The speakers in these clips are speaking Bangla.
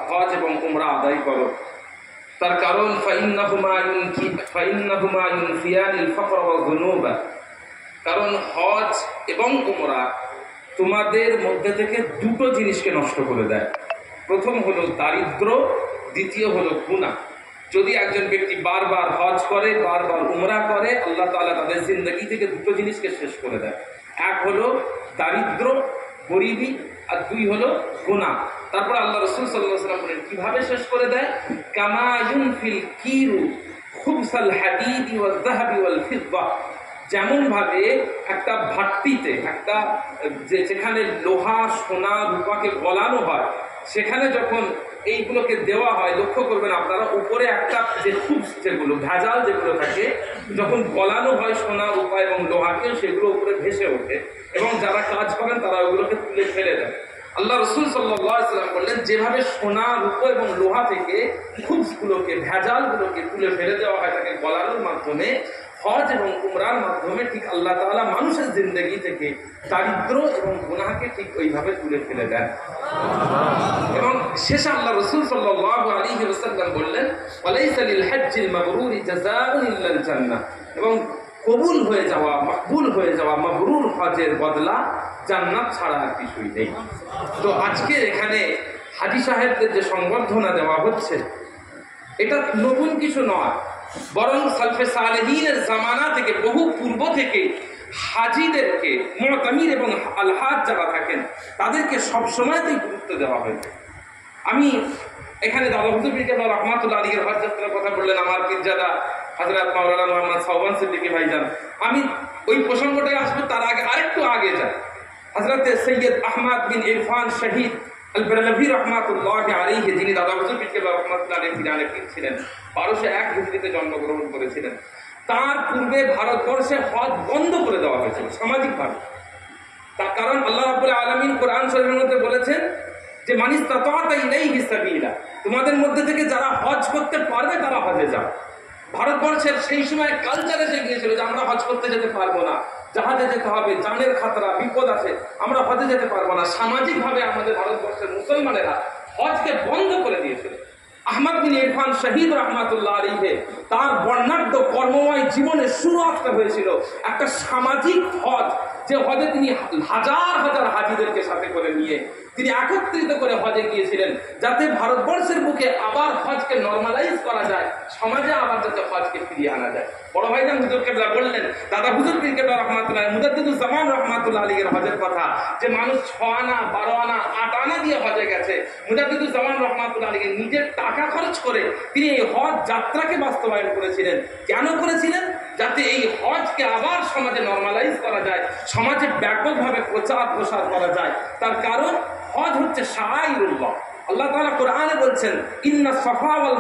হজ এবং উমরা আদায় করো। তার কারণ কারণ হজ এবং উমরা তোমাদের মধ্যে থেকে দুটো জিনিসকে নষ্ট করে দেয়। প্রথম হলো দারিদ্র, দ্বিতীয় হলো গুনাহ। যদি একজন ব্যক্তি বারবার হজ করে, বারবার উমরা করে, আল্লাহ তাআলা তাদের জিন্দগি থেকে দুটো জিনিসকে শেষ করে দেয়। এক হলো দারিদ্র, গরিবি, আর দুই হলো গুনাহ। তারপর আল্লাহ রাসূল সাল্লাল্লাহু আলাইহি ওয়াসাল্লাম বলেন কিভাবে শেষ করে দেয়, কামা ইউনফিল কিরু খুবসাল হাদিদি ওয়াল যাহাবি ওয়াল ফিদ্দা। যেমন ভাবে একটা ভাট্টিতে একটা যেখানে লোহা, সোনা, রূপাকে গলানো হয়, সেখানে যখন এইগুলোকে দেওয়া হয়, লক্ষ্য করবেন আপনারা উপরে একটা যে খুব যেগুলো ভেজাল যেগুলো থাকে, যখন গলানো হয় সোনা, রূপা এবং লোহাকে, সেগুলো উপরে ভেসে ওঠে এবং যারা কাজ করেন তারা ওগুলোকে তুলে ফেলে দেয়। আল্লাহ রাসূল সাল্লাল্লাহু আলাইহি ওয়াসাল্লাম বললেন যেভাবে সোনা, রূপা এবং লোহা থেকে খুবসগুলোকে, ভেজালগুলোকে তুলে ফেলে দেওয়া হয় তাকে গলানোর মাধ্যমে, হজ এবং উমরার মাধ্যমে ঠিক আল্লাহ তাআলা মানুষের জিন্দেগি থেকে দারিদ্র এবং গুনাহকে ঠিক ওইভাবে তুলে ফেলে দেন। এবং শেষে আল্লাহ রাসূল সাল্লাল্লাহু আলাইহি ওয়াসাল্লাম বললেন ওয়ালাইসা লিল হজ্জিল মাবরুরি জাযাউন ইল্লাল জান্নাহ। এবং কবুল হয়ে যাওয়া, মকবুল হয়ে যাওয়া মাবরুর হজের বদলা জান্নাত ছাড়া আর কিছুই নেই। তো আজকে এখানে হাজী সাহেবদের যে সংবর্ধনা দেওয়া হচ্ছে, এটা নতুন কিছু নয়, বরং সালফে সালেহিনের জামানা থেকে, বহু পূর্ব থেকে হাজীদেরকে, মুতামির এবং আলহাজ যারা থাকেন তাদেরকে সবসময়তেই গুরুত্ব দেওয়া হয়েছে। আমি এখানে দাদা হুজুর পীর কেবলা রহমাতুল্লাহ আলাইহির হজ যাত্রার কথা বললেন আমার পীরজাদা হযরত মাওলানা মুহাম্মদ সাওবান সিদ্দিকী ভাইজান। আমি ওই প্রসঙ্গটায় আসবো, তার আগে আরেকটু আগে যাই। হযরত সৈয়দ আহমদ বিন ইরফান শহীদ আল-বেরলভী রহমাতুল্লাহ আলাইহি, যিনি দাদা হুজুর পীর কেবলা রহমাতুল্লাহ আলাইহির জানে পীর ছিলেন, 1201 হিজরিতে জন্মগ্রহণ করেছিলেন। তার পূর্বে ভারতবর্ষে হজ বন্ধ করে দেওয়া হয়েছিল সামাজিকভাবে। তার কারণ আল্লাহ রাব্বুল আলামিন কোরআন শরীফের মধ্যে বলেছেন যে মান ইসতাতা ইলাইহি সাবিলা, তোমাদের মধ্যে থেকে যারা হজ করতে পারবে তারা হজে যাও। ভারতবর্ষের সেই সময় কালচার এসে গিয়েছিল যে আমরা হজ করতে যেতে পারবো না, জাহাজে যেতে হবে, জানের খাতরা, বিপদ আছে, আমরা হজে যেতে পারবো না। সামাজিকভাবে আমাদের ভারতবর্ষের মুসলমানেরা হজকে বন্ধ করে দিয়েছিল। আহমদ বিন ইরফান শহীদ রহমাতুল্লাহ আলাইহি তার বর্ণাঢ্য কর্মময় জীবনের শুরুয়াতটা হয়েছিল একটা সামাজিক হজ, যে হজে তিনি হাজার হাজার হাজীদেরকে সাথে করে নিয়ে তিনি একত্রিত করে হজে গিয়েছিলেন, যাতে ভারতবর্ষের বুকে আবার হজকে নরমালাইজ করা যায়, সমাজে আবার যাতে হজকে ফিরিয়ে আনা যায়। বড় ভাইজান হুজুর কেবলা বললেন, দাদা হুজুর পীর কেবলা রহমাতুল্লাহ মুজাদ্দিদুজ্জামান রহমাতুল্লাহ আলাইহির হজের কথা, যে মানুষ 6 আনা, 12 আনা, 8 আনা দিয়ে হজে গেছে। মুজাদ্দিদুজ্জামান রহমাতুল্লাহ আলাইহি নিজের টাকা খরচ করে তিনি এই হজ যাত্রাকে বাস্তবায়ন করেছিলেন। কেন করেছিলেন? যাতে এই হজকে আবার সমাজে নরমালাইজ করা যায়, সমাজে ব্যাপকভাবে প্রচার প্রসার করা যায়। তার কারণ হজ হচ্ছে শাআইরুল্লাহ। আল্লাহ তাআলা কোরআনে বলছেন ইন্নাস সাফা ওয়াল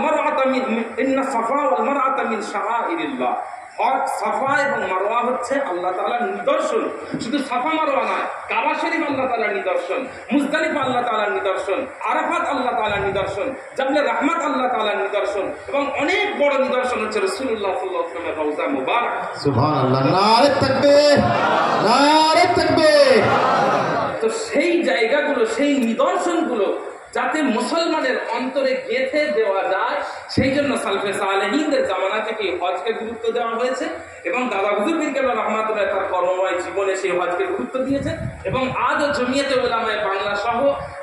মারওয়াতা মিন শাআইরিল্লাহ। হজ, সাফা এবং মারওয়া হচ্ছে আল্লাহ তাআলার নিদর্শন। শুধু সাফা মারওয়া নয়, কাবা শরীফ আল্লাহ তাআলার নিদর্শন, মুজদালিফা আল্লাহ তাআলার নিদর্শন, আরাফাত আল্লাহ তাআলার নিদর্শন, জাবলে রাহমাত আল্লাহ তাআলার নিদর্শন, এবং অনেক বড় নিদর্শন হচ্ছে রাসূলুল্লাহ সাল্লাল্লাহু আলাইহি ওয়াসাল্লামের রওজা মুবারক। সুবহানাল্লাহ, নারে তাকবীর, নারে তাকবীর। তো সেই জায়গাগুলো, সেই নিদর্শনগুলো যাতে মুসলমানের অন্তরে গেঁথে দেওয়া যায়, সেই জন্য সালফে সালেহিনদের জামানা থেকে হজকে গুরুত্ব দেওয়া হয়েছে। এবং দাদা হুজুর পীর কেবলা রহমাতুল্লাহ তার কর্মময় জীবনে সেই হজকে গুরুত্ব দিয়েছেন। এবং আজও জমিয়তে উলামায়ে বাংলা সহ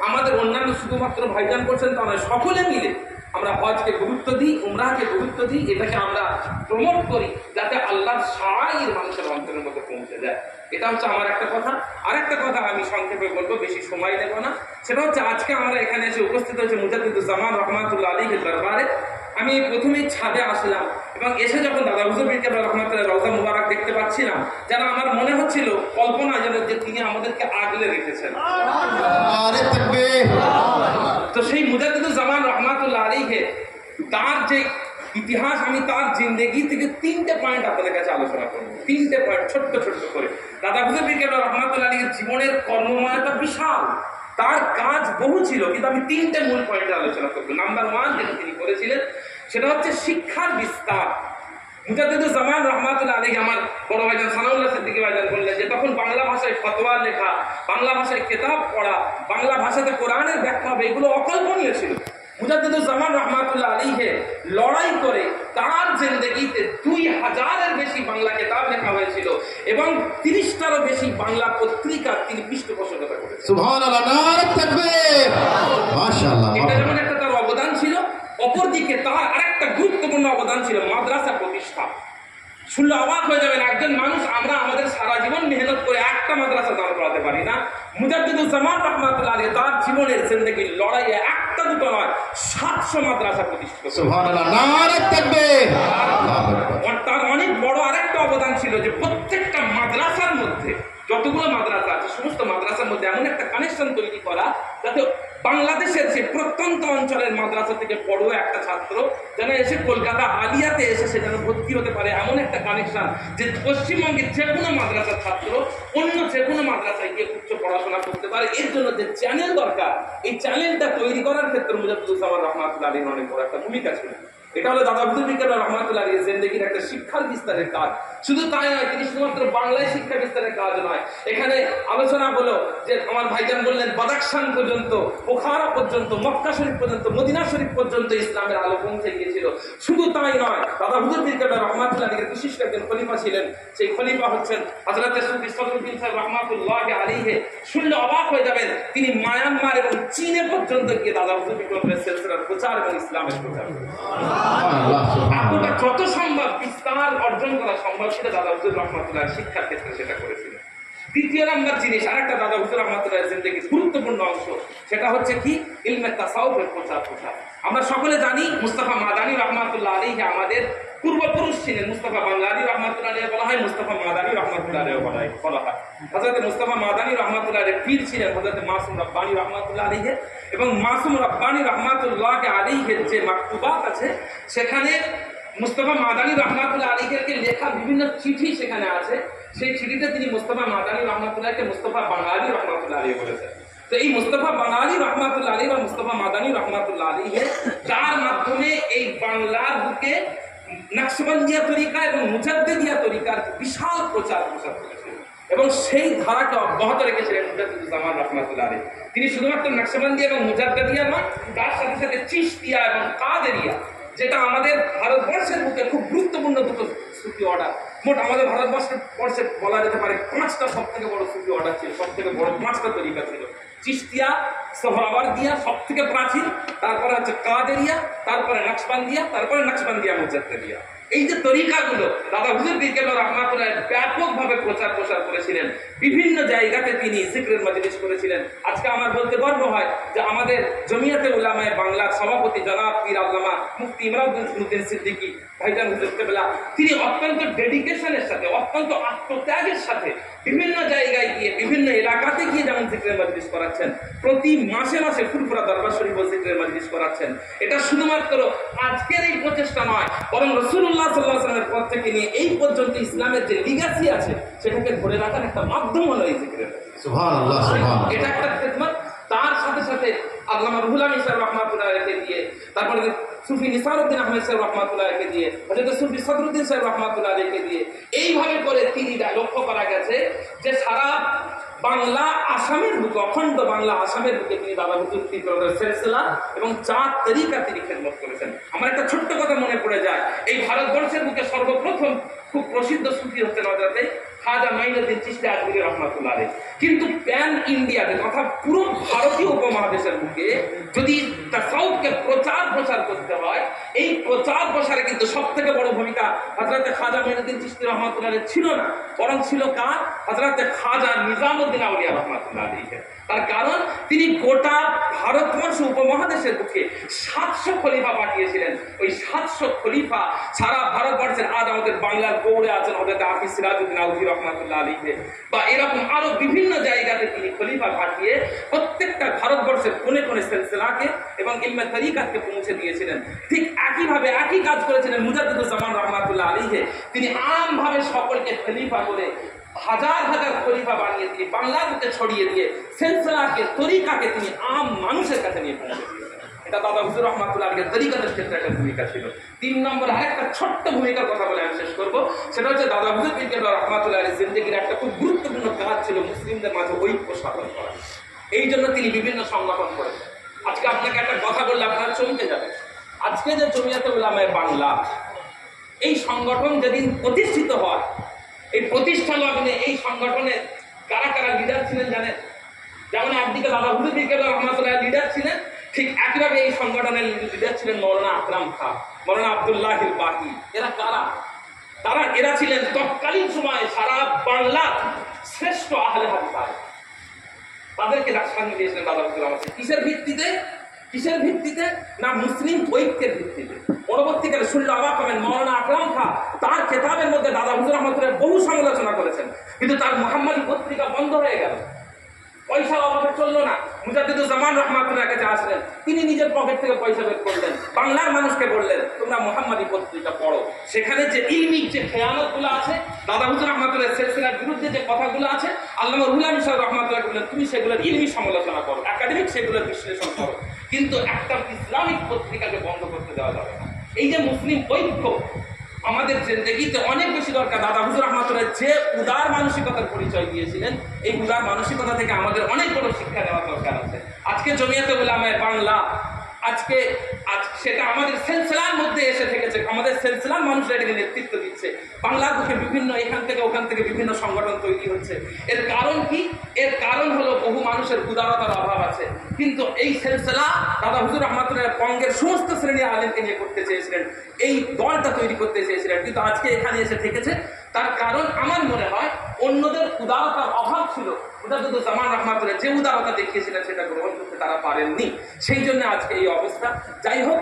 আমাদের অন্যান্য শুধুমাত্র ভাইজান করছেন তা নয়, সকলে মিলে আমরা হজকে গুরুত্ব দিই, উমরাকে গুরুত্ব দিই, এটাকে আমরা প্রমোট করি যাতে আল্লাহর শাআইর মানুষের অন্তরের মধ্যে পৌঁছে যায়। এটা হচ্ছে আমার একটা কথা। আরেকটা কথা আমি সংক্ষেপে বলবো, বেশি সময় নেব না। সেটা হচ্ছে আজকে আমরা এখানে এসে উপস্থিত হয়েছে মুজাদ্দিদুজ্জামান রহমাতুল্লাহ আলাইহির দরবারে। আমি প্রথমেই ছাদে আসলাম এবং এসে যখন দাদা হুজুর পীর কেবলা রহমাতুল্লাহ রওজা মুবারক দেখতে পাচ্ছিলাম, যেন আমার মনে হচ্ছিল কল্পনা যেন যে তিনি আমাদেরকে আগলে রেখেছেন। তো সেই মুজাদ্দিদুজ্জামান রহমাতুল্লাহ আলাইহি তার যে ইতিহাস, আমি তার জিন্দেগি থেকে 3টে পয়েন্ট আপনাদের কাছে আলোচনা করবো। 3টে পয়েন্ট ছোট্ট ছোট্ট করে। দাদা হুজুর পীর কেবলা রহমাতুল্লাহ আলাইহির জীবনের কর্মময়তা বিশাল, তার কাজ বহু ছিল, কিন্তু আমি 3টে মূল পয়েন্টে আলোচনা করবো। নাম্বার 1 যেটা তিনি করেছিলেন সেটা হচ্ছে শিক্ষার বিস্তার। মুজাদ্দিদুজ্জামান রাহমাতুল্লাহ আলাইহি আমার বড় ভাইজান সানাউল্লাহ সিদ্দিকী ভাইজান বললেন যে তখন বাংলা ভাষায় ফতোয়া লেখা, বাংলা ভাষায় কিতাব পড়া, বাংলা ভাষাতে কোরআনের ব্যাখ্যা হবে, এগুলো অকল্পনীয় ছিল। মুজাদ্দিদুজ্জামান রাহমাতুল্লাহ আলাইহি লড়াই করে তার জিন্দেগিতে 2000-এর বেশি বাংলা কিতাব লেখা হয়েছিল এবং 30টারও বেশি বাংলা পত্রিকা তিনি পৃষ্ঠপোষকতা করেছেন। সুবহানাল্লাহ, নারে তাকবীর, মাশাআল্লাহ। এটা যেমন একটা তার অবদান ছিল, অপরদিকে তার আরেকটা গুরুত্বপূর্ণ অবদান ছিল মাদ্রাসা প্রতিষ্ঠা। শুনলে অবাক হয়ে যাবেন, একজন মানুষ আমরা আমাদের সারা জীবন মেহনত করে একটা মাদ্রাসা দাঁড় করাতে পারি না। মুজাদ্দিদুজ্জামান রাহমাতুল্লাহ আলাইহি তার জীবনের জিন্দেগির লড়াইয়ে একটা দুটো নয় 700 মাদ্রাসা প্রতিষ্ঠিত করেছেন। সুবহানাল্লাহ, নারে তাকবীর। তার অনেক বড় আরেকটা অবদান ছিল যে প্রত্যেকটা মাদ্রাসার মধ্যে, যতগুলো মাদ্রাসা আছে সমস্ত মাদ্রাসার মধ্যে এমন একটা কানেকশন তৈরি করা যাতে বাংলাদেশের যে প্রত্যন্ত অঞ্চলের মাদ্রাসা থেকে পড়ুয়া একটা ছাত্র যেন এসে কলকাতা আলিয়াতে এসে সে যেন ভর্তি হতে পারে, এমন একটা কানেকশন যে পশ্চিমবঙ্গের যে কোনো মাদ্রাসার ছাত্র অন্য যে কোনো মাদ্রাসায় গিয়ে উচ্চ পড়াশোনা করতে পারে। এর জন্য যে চ্যানেল দরকার, এই চ্যানেলটা তৈরি করার ক্ষেত্রে মুজাদ্দিদুজ্জামান রাহমাতুল্লাহ আলাইহির অনেক বড় একটা ভূমিকা ছিল। এটা হলো দাদা আব্দুল বিকার রাহমাতুল্লাহ আলাইহির জিন্দেগির একটা শিক্ষার বিস্তারের কাজ। শুধু তাই নয়, তিনি শুধুমাত্র বাংলায় শিক্ষা বিস্তারের কাজ নয়, এখানে আলোচনা হলো যে আমার ভাইজান বললেন বাদাখশান পর্যন্ত, বুখারা পর্যন্ত, মক্কা শরীফ পর্যন্ত, মদিনা শরীফ পর্যন্ত ইসলামের আলো পৌঁছে গিয়েছিল। শুধু তাই নয়, দাদা আব্দুল বিকার রাহমাতুল্লাহ আলাইহির বিশিষ্ট একজন খলিফা ছিলেন, সেই খলিফা হচ্ছেন হযরত সুফি সদরুদ্দিন সাহেব রাহমাতুল্লাহ আলাইহি। শুনলে অবাক হয়ে যাবেন, তিনি মায়ানমার এবং চীনে পর্যন্ত গিয়ে দাদা আব্দুল বিকারের সিলসিলার প্রচার এবং ইসলামের প্রচার এতটা যত সম্ভব বিস্তার অর্জন করা সম্ভব ছিল দাদা হুজুর রহমাতুল্লাহ শিক্ষার ক্ষেত্রে সেটা করেছিলেন। দ্বিতীয় নাম্বার জিনিস, আরেকটা দাদা হুজুর রহমাতুল্লাহ জিন্দেগির গুরুত্বপূর্ণ অংশ, সেটা হচ্ছে কি ইলমে তাসাউফের প্রচার প্রসার। আমরা সকলে জানি মুস্তাফা মাদানী রহমাতুল্লাহ আলাইহি আমাদের পূর্বপুরুষ ছিলেন। মুস্তাফা বাঙালি রহমাতুল্লাহ আলাইহি বলা হয়, মুস্তাফা মাদানী রহমাতুল্লাহ আলাইহি বলা হয়। হযরত মুস্তাফা মাদানী রহমাতুল্লাহ আলাইহি পীর ছিলেন হযরত মাসুম রব্বানী রহমাতুল্লাহ আলাইহি, এবং মাসুম রব্বানী রহমাতুল্লাহ আলাইহির যে মাকতুবাত আছে সেখানে মুস্তাফা মাদানী রহমাতুল্লাহ আলাইহিকে লেখা বিভিন্ন চিঠি সেখানে আছে। সেই চিঠিতে তিনি মুস্তাফা মাদানী রহমাতুল্লাহকে মুস্তাফা বাঙালি রহমাতুল্লাহ আলাইহি বলেছেন। তো এই মুস্তাফা বাঙালি রহমাতুল্লাহ আলাইহি বা মুস্তাফা মাদানী রহমাতুল্লাহ আলাইহি যার মাধ্যমে এই বাংলার বুকে নকশবন্দিয়া তরিকা এবং মুজাদ্দিদিয়া তরিকার বিশাল প্রচার প্রসার করেছেন এবং সেই ধারাকে অব্যাহত রেখেছিলেন মুজাদ্দিদুজ্জামান রাহমাতুল্লাহ আলাইহি। তিনি শুধুমাত্র নকশবন্দিয়া এবং মুজাদ্দিদিয়া নয়, তার সাথে সাথে চিশতিয়া এবং কাদেরিয়া, যেটা আমাদের ভারতবর্ষের বুকে খুব গুরুত্বপূর্ণ দুটো সুফি অর্ডার। মোট আমাদের ভারতবর্ষে বলা যেতে পারে 5টা সব থেকে বড় সুফি অর্ডার ছিল, সব থেকে বড় 5টা তরিকা ছিল। চিশতিয়া, সোহরাওয়ার্দিয়া সব থেকে প্রাচীন, তারপরে হচ্ছে কাদেরিয়া, তারপরে নকশবন্দিয়া, তারপরে নকশবন্দিয়া মুজাদ্দিদিয়া। এই যে তরিকাগুলো দাদা হুজুর বিকেল রহমাতুল্লাহ ব্যাপকভাবে প্রচার প্রসার করেছিলেন। বিভিন্ন জায়গাতে তিনি জিকরের মজলিস করেছিলেন। আজকে আমার বলতে গর্ব হয় যে আমাদের জমিয়তে উলামায়ে বাংলার সভাপতি জনাব পীর আল্লামা মুফতি ইমরাউদ্দিন সিদ্দিকী ভাইজান হুজুর কেবলা, তিনি অত্যন্ত ডেডিকেশনের সাথে, অত্যন্ত আত্মত্যাগের সাথে বিভিন্ন জায়গায় গিয়ে, বিভিন্ন এলাকাতে গিয়ে যেমন জিকরের মজলিস করাচ্ছেন, প্রতি মাসে মাসে ফুরফুরা দরবার শরীফ জিকরের মজলিস করাচ্ছেন। এটা শুধুমাত্র আজকের এই প্রচেষ্টা নয়, বরং রাসূলুল্লাহ সাল্লাল্লাহু আলাইহি ওয়াসাল্লামের পর থেকে নিয়ে এই পর্যন্ত ইসলামের যে লিগাসি আছে সেটাকে ধরে রাখার একটা মাধ্যম হলো এই জিকরের। সুবহানাল্লাহ, সুবহানাল্লাহ। এটা একটা খিদমত। তার সাথে সাথে আল্লামা রুহুল আমিন সাহেব রাহমাতুল্লাহ আলাইহি দিয়ে, তারপরে সুফি নিসারউদ্দিন আহমেদ সাহেব রাহমাতুল্লাহ আলাইহি দিয়ে, হযরত সুফি সদরুদ্দিন সাহেব রাহমাতুল্লাহ আলাইহি দিয়ে, এইভাবে করে তিনি লক্ষ্য করা গেছে যে সারা বাংলা আসামের বুকে, অখণ্ড বাংলা আসামের বুকে তিনি দাদা হুজুর পীরের সিলসিলা এবং 4 তরিকা তিনি খেদমত করেছেন। আমার একটা ছোট্ট কথা মনে পড়ে যায়, এই ভারতবর্ষের বুকে সর্বপ্রথম খুব প্রসিদ্ধ সুফি হচ্ছেন হযরত খাজা মাইনুদ্দিন চিশতি আজমিরি রাহমাতুল্লাহ আলাইহি। কিন্তু প্যান ইন্ডিয়াতে তথা পুরো ভারতীয় উপমহাদেশের বুকে যদি তাসাউফকে প্রচার করতে হয়, এই প্রচার প্রসারে কিন্তু সবথেকে বড় ভূমিকা হযরত খাজা মাইনুদ্দিন চিশতি রাহমাতুল্লাহ আলাইহি ছিল না, বরং ছিল কার? হযরত খাজা নিজামউদ্দিন আউলিয়া রাহমাতুল্লাহ আলাইহি। তার কারণ তিনি গোটা ভারতবর্ষ উপমহাদেশের বুকে 700 খলিফা পাঠিয়েছিলেন। ওই 700 খলিফা সারা ভারতবর্ষের, আজ আমাদের বাংলার গৌড়ে আছেন হযরত হাফিজ সিরাজউদ্দিন আউধি রাহমাতুল্লাহ আলাইহি, বা এরকম আরো বিভিন্ন জায়গাতে তিনি খলিফা পাঠিয়ে প্রত্যেকটা ভারতবর্ষের কোণে কোণে সিলসিলাকে এবং ইলমে তরিকাতকে পৌঁছে দিয়েছিলেন। ঠিক একইভাবে একই কাজ করেছিলেন মুজাদ্দিদুজ্জামান রাহমাতুল্লাহ আলাইহি। তিনি আমভাবে সকলকে খলিফা করে হাজার হাজার খলিফা বানিয়ে দিয়ে বাংলার বুকে ছড়িয়ে দিয়ে সিলসিলাকে, তরিকাকে তিনি আম মানুষের কাছে নিয়ে পৌঁছে দিয়েছেন। এটা দাদা হুজুর রহমাতুল্লাহ আলাইহির তরিকাতের ক্ষেত্রে একটা ভূমিকা ছিল। 3 নম্বর আরেকটা ছোট্ট ভূমিকার কথা বলে আমি শেষ করব, সেটা হচ্ছে দাদা হুজুর রহমাতুল্লাহ আলাইহির জিন্দেগির একটা খুব গুরুত্বপূর্ণ কাজ ছিল মুসলিমদের মাঝে ঐক্য সাধন করা। এই জন্য তিনি বিভিন্ন সংগঠন করেছেন। আজকে আপনাকে একটা কথা বললে আপনারা চমকে যাবেন। আজকে যে জমিয়াতে উলামায়ে বাংলা এই সংগঠন যেদিন প্রতিষ্ঠিত হয়, এই প্রতিষ্ঠা লগ্নে এই সংগঠনের কারা কারা লিডার ছিলেন জানেন? যেমন একদিকে দাদা হুজুর রহমাতুল্লাহ লিডার ছিলেন, ঠিক একইভাবে এই সংগঠনের লিডার ছিলেন মৌলানা আকরাম খান, মৌলানা আব্দুল্লাহিল বাকি। এরা কারা? এরা ছিলেন তৎকালীন সময়ে সারা বাংলার শ্রেষ্ঠ আহলে হাদিস। তাদেরকে রাজস্থান দিয়েছিলেন দাদা হুজুর রহমাতুল্লাহ। কিসের ভিত্তিতে? না মুসলিম ঐক্যের ভিত্তিতে। পরবর্তীকালে শুনলে অবাক হবেন, মৌলানা আকরাম খান তার খেতাবের মধ্যে দাদা হুজুর রহমাতুল্লাহ বহু সমালোচনা করেছেন, কিন্তু তার মুহাম্মাদি পত্রিকা বন্ধ হয়ে গেল, পয়সা অভাবে চললো না। মুজাদ্দিদুজ্জামান রহমাতুল্লাহর কাছে আসলেন, তিনি নিজের পকেট থেকে পয়সা বের করলেন, বাংলার মানুষকে বললেন তোমরা মুহাম্মাদি পত্রিকা পড়ো। সেখানে যে ইলমিক যে খেয়ানত গুলো আছে, দাদা হুজুর রহমাতুল্লাহ সিলসিলার বিরুদ্ধে যে কথাগুলো আছে, আল্লামা রুহুল আমিন সাহেব রহমাতুল্লাহ বললেন তুমি সেগুলোর ইলমি সমালোচনা করো, একাডেমিক সেগুলোর বিশ্লেষণ করো, কিন্তু একটা ইসলামিক পত্রিকাকে বন্ধ করতে দেওয়া যাবে না। এই যে মুসলিম ঐক্য আমাদের জিন্দেগিতে অনেক বেশি দরকার। দাদা হুজুর রহমাতুল্লাহ যে উদার মানসিকতার পরিচয় দিয়েছিলেন, এই উদার মানসিকতা থেকে আমাদের অনেক বড় শিক্ষা দেওয়া দরকার আছে। আজকে জমিয়াতে উলামায়ে বাংলা সেটা আমাদের সিলসিলার মধ্যে এসে থেকেছে, আমাদের সিলসিলার মানুষরা এটাকে নেতৃত্ব দিচ্ছে। বাংলার বুকে বিভিন্ন এখান থেকে ওখান থেকে বিভিন্ন সংগঠন তৈরি হচ্ছে। এর কারণ কি? এর কারণ হলো বহু মানুষের উদারতার অভাব আছে। কিন্তু এই সিলসিলা দাদা হুজুর রহমাতুল্লাহ বঙ্গের সমস্ত শ্রেণীর আলেমকে নিয়ে করতে চেয়েছিলেন, এই দলটা তৈরি করতে চেয়েছিলেন, কিন্তু আজকে এখানে এসে থেকেছে। তার কারণ আমার মনে হয় অন্যদের উদারতার অভাব ছিল। মুজাদ্দিদুজ্জামান রহমাতুল্লাহ যে উদারতা দেখিয়েছিলেন সেটা গ্রহণ করতে তারা পারেননি, সেই জন্য আজকে এই অবস্থা। যাই হোক,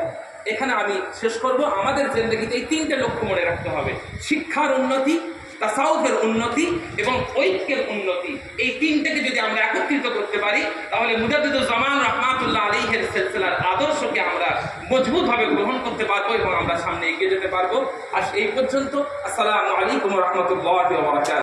এখানে আমি শেষ করব। আমাদের জিন্দেগিতে এই 3টে লক্ষ্য মনে রাখতে হবে: শিক্ষার উন্নতি, তাসাউফের উন্নতি এবং ঐক্যের উন্নতি। এই 3টেকে যদি আমরা একত্রিত করতে পারি, তাহলে মুজাদ্দিদুজ্জামান রহমাতুল্লাহ আলাইহির সিলসিলার আদর্শকে আমরা মজবুতভাবে গ্রহণ করতে পারবো এবং আমরা সামনে এগিয়ে যেতে পারবো। আজ এই পর্যন্ত। আসসালামু আলাইকুম ওয়া রাহমাতুল্লাহি ওয়া বারাকাতুহু।